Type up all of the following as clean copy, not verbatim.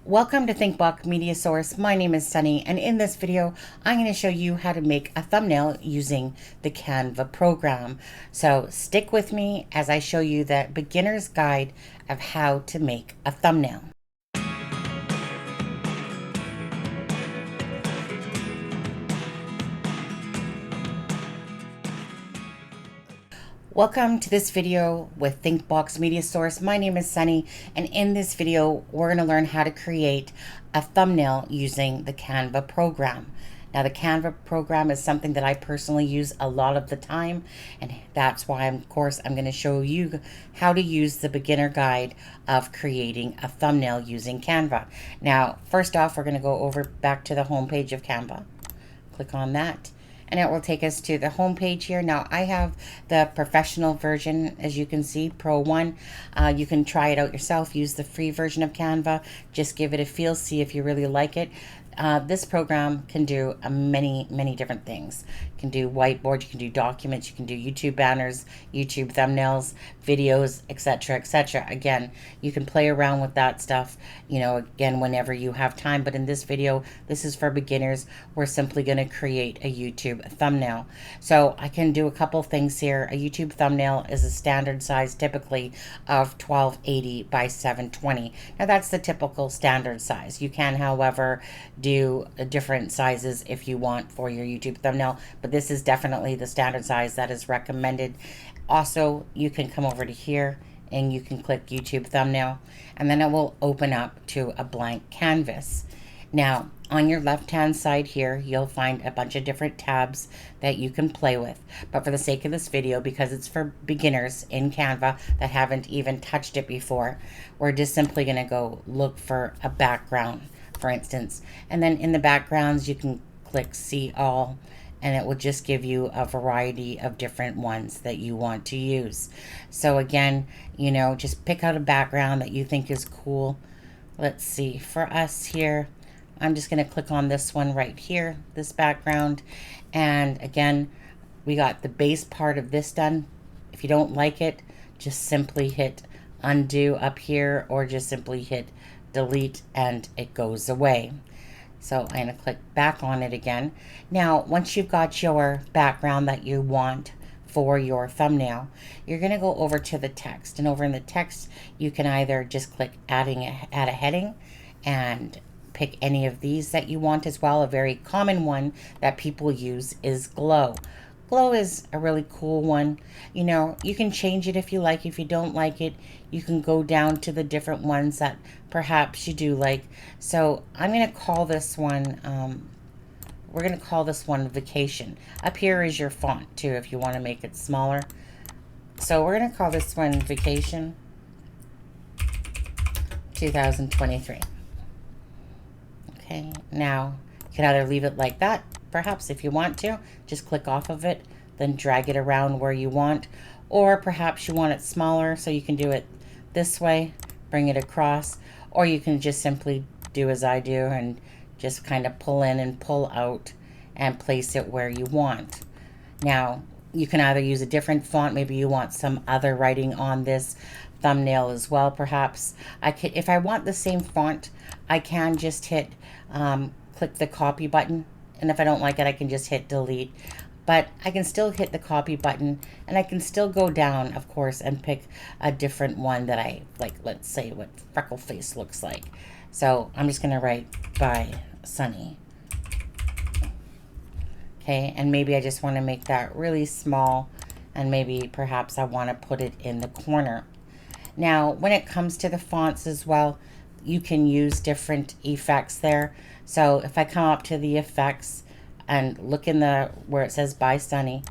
Welcome to ThinkBook Media Source. My name is Sunny, and in this video, I'm going to show you how to make a thumbnail using the Canva program. So stick with me as I show you the beginner's guide of how to make a thumbnail. Welcome to this video with ThinkBox Media Source. My name is Sunny, and in this video, we're going to learn how to create a thumbnail using the Canva program. Now, the Canva program is something that I personally use a lot of the time, and that's why, of course, I'm going to show you how to use the beginner guide of creating a thumbnail using Canva. Now, first off, we're going to go over back to the home page of Canva. Click on that, and it will take us to the home page here. Now, I have the professional version, as you can see, Pro 1. You can try it out yourself. Use the free version of Canva. Just give it a feel, see if you really like it. This program can do many different things. You can do whiteboard, you can do documents, you can do YouTube banners, YouTube thumbnails, videos, etc., etc. Again, you can play around with that stuff, again, whenever you have time. But in this video, this is for beginners. We're simply going to create a YouTube thumbnail. So I can do a couple things here. A YouTube thumbnail is a standard size, typically of 1280 by 720. Now, that's the typical standard size. You can, however, do different sizes if you want for your YouTube thumbnail, but this is definitely the standard size that is recommended. Also, you can come over to here and you can click YouTube thumbnail, and then it will open up to a blank canvas. Now, on your left-hand side here, you'll find a bunch of different tabs that you can play with. But for the sake of this video, because it's for beginners in Canva that haven't even touched it before, we're just simply going to go look for a background, for instance. And then in the backgrounds, you can click See All, and it will just give you a variety of different ones that you want to use. So again, just pick out a background that you think is cool. Let's see, for us here, I'm just going to click on this one right here, this background. And again, we got the base part of this done. If you don't like it, just simply hit undo up here, or just simply hit delete and it goes away. So I'm going to click back on it again. Now, once you've got your background that you want for your thumbnail, you're going to go over to the text, and over in the text you can either just click add a heading and pick any of these that you want as well. A very common one that people use is glow. Glow is a really cool one. You can change it if you like. If you don't like it, you can go down to the different ones that perhaps you do like. So I'm going to call this one, we're going to call this one Vacation. Up here is your font too, if you want to make it smaller. So we're going to call this one Vacation 2023. Okay, now you can either leave it like that, perhaps if you want to, just click off of it, then drag it around where you want, or perhaps you want it smaller, so you can do it this way, bring it across, or you can just simply do as I do and just kind of pull in and pull out and place it where you want. Now, you can either use a different font, maybe you want some other writing on this thumbnail as well, perhaps. If I want the same font, I can just hit click the copy button, and if I don't like it, I can just hit delete. But I can still hit the copy button, and I can still go down, of course, and pick a different one that I like. Let's say what freckle face looks like. So I'm just going to write by Sunny. Okay, and maybe I just want to make that really small, and maybe perhaps I want to put it in the corner. Now, when it comes to the fonts as well, you can use different effects there. So if I come up to the effects and look in where it says by Sunny,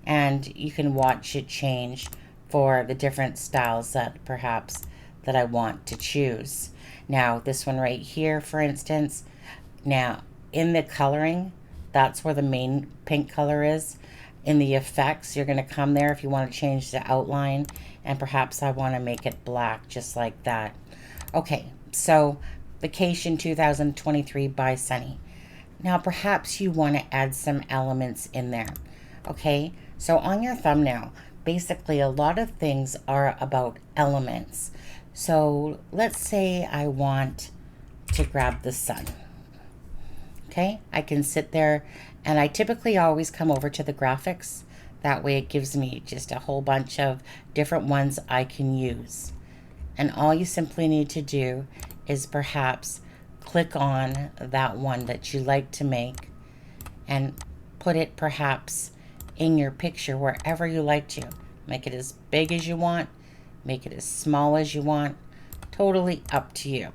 and you can watch it change for the different styles that perhaps that I want to choose. Now, this one right here, for instance, now in the coloring, that's where the main pink color is. In the effects, you're going to come there if you want to change the outline, and perhaps I want to make it black just like that. Okay, so Vacation 2023 by Sunny. Now perhaps you want to add some elements in there. Okay, so on your thumbnail, basically a lot of things are about elements. So let's say I want to grab the sun. Okay, I can sit there, and I typically always come over to the graphics. That way it gives me just a whole bunch of different ones I can use. And all you simply need to do is perhaps click on that one that you like to make and put it perhaps in your picture wherever you like to. Make it as big as you want, make it as small as you want, totally up to you.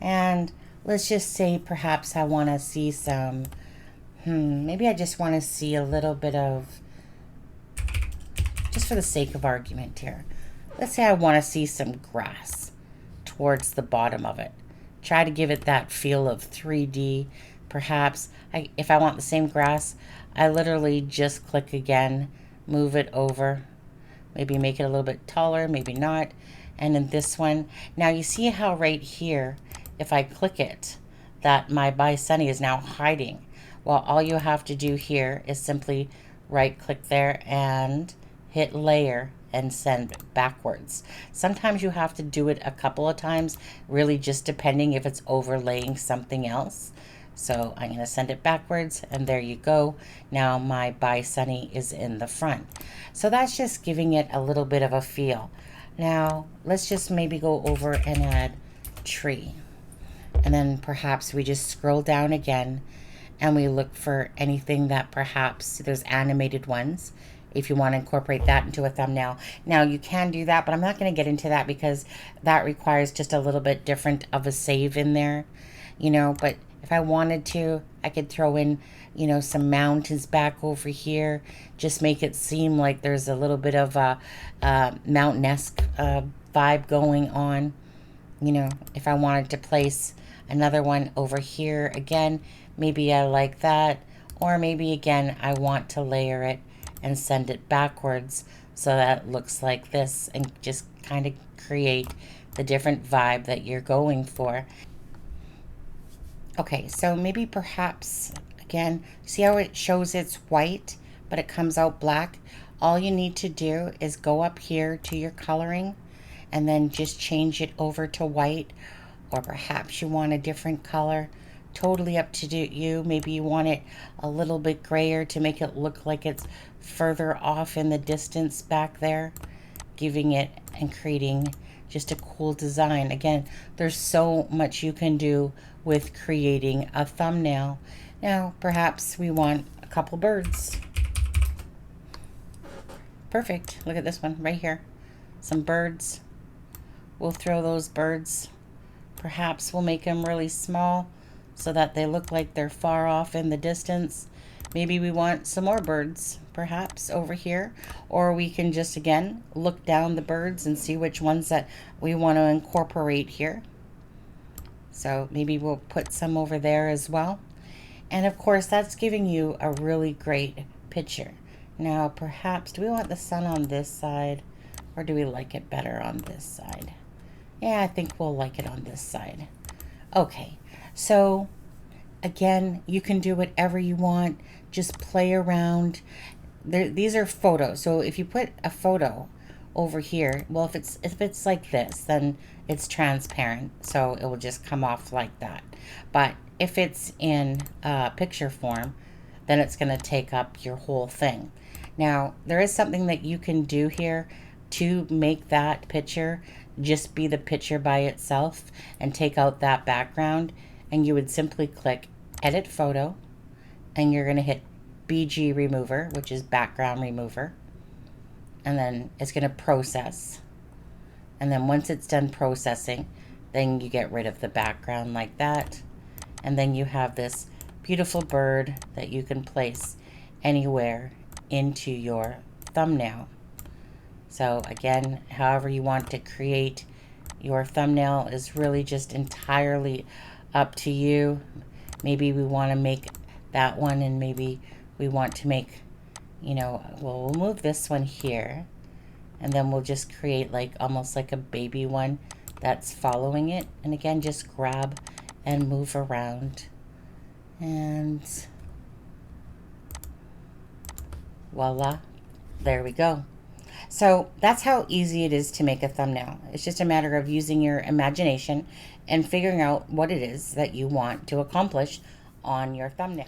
And let's just say perhaps I want to see some, maybe I just want to see a little bit of, just for the sake of argument here, let's say I want to see some grass towards the bottom of it. Try to give it that feel of 3D. Perhaps if I want the same grass, I literally just click again, move it over, maybe make it a little bit taller, maybe not. And in this one, now you see how right here, if I click it, that my By Sunny is now hiding. Well, all you have to do here is simply right click there and hit layer and send backwards. Sometimes you have to do it a couple of times, really just depending if it's overlaying something else. So I'm going to send it backwards, and there you go. Now my By Sunny is in the front. So that's just giving it a little bit of a feel. Now let's just maybe go over and add tree. And then perhaps we just scroll down again and we look for anything that perhaps there's animated ones. If you want to incorporate that into a thumbnail. Now you can do that, but I'm not going to get into that because that requires just a little bit different of a save in there, you know. But if I wanted to, I could throw in, you know, some mountains back over here. Just make it seem like there's a little bit of a mountain-esque vibe going on. You know, if I wanted to place another one over here again, maybe I like that. Or maybe again, I want to layer it and send it backwards so that it looks like this, and just kind of create the different vibe that you're going for. Okay, so maybe perhaps, again, see how it shows it's white, but it comes out black? All you need to do is go up here to your coloring and then just change it over to white, or perhaps you want a different color. Totally up to you. Maybe you want it a little bit grayer to make it look like it's further off in the distance back there, giving it and creating just a cool design. Again, there's so much you can do with creating a thumbnail. Now, perhaps we want a couple birds. Perfect. Look at this one right here. Some birds. We'll throw those birds. Perhaps we'll make them really small so that they look like they're far off in the distance. Maybe we want some more birds perhaps over here, or we can just again look down the birds and see which ones that we want to incorporate here. So maybe we'll put some over there as well. And of course that's giving you a really great picture. Now perhaps, do we want the sun on this side, or do we like it better on this side? Yeah, I think we'll like it on this side. Okay, so again, you can do whatever you want. Just play around. These are photos. So if you put a photo over here, well, if it's like this, then it's transparent, so it will just come off like that. But if it's in picture form, then it's going to take up your whole thing. Now, there is something that you can do here to make that picture just be the picture by itself and take out that background, and you would simply click edit photo, and you're going to hit BG remover, which is background remover, and then it's going to process. And then once it's done processing, then you get rid of the background like that, and then you have this beautiful bird that you can place anywhere into your thumbnail. So again, however you want to create your thumbnail is really just entirely up to you. Maybe we want to make that one, and maybe we want to make, you know, well, we'll move this one here, and then we'll just create like almost like a baby one that's following it. And again, just grab and move around, and voila, there we go. So that's how easy it is to make a thumbnail. It's just a matter of using your imagination and figuring out what it is that you want to accomplish on your thumbnail.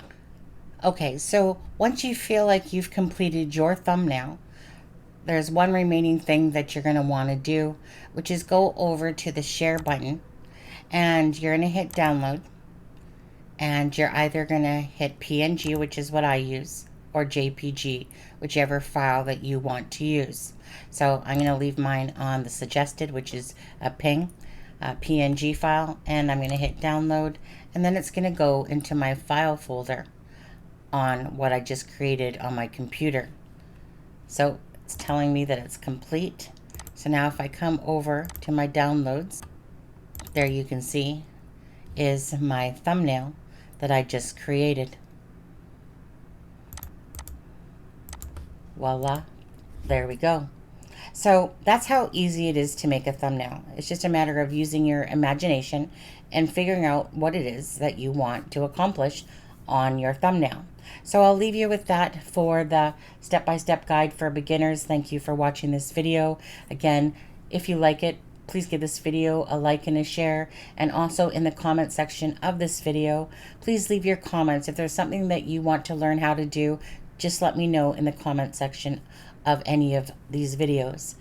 Okay, so once you feel like you've completed your thumbnail, there's one remaining thing that you're going to want to do, which is go over to the share button and you're going to hit download, and you're either going to hit PNG, which is what I use, or JPG, whichever file that you want to use. So I'm going to leave mine on the suggested, which is a PNG file, and I'm going to hit download, and then it's going to go into my file folder on what I just created on my computer. So it's telling me that it's complete. So now if I come over to my downloads, there you can see is my thumbnail that I just created. Voila, there we go. So that's how easy it is to make a thumbnail. It's just a matter of using your imagination and figuring out what it is that you want to accomplish on your thumbnail. So I'll leave you with that for the step-by-step guide for beginners. Thank you for watching this video. Again, if you like it, please give this video a like and a share. And also in the comment section of this video, please leave your comments. If there's something that you want to learn how to do, just let me know in the comment section of any of these videos.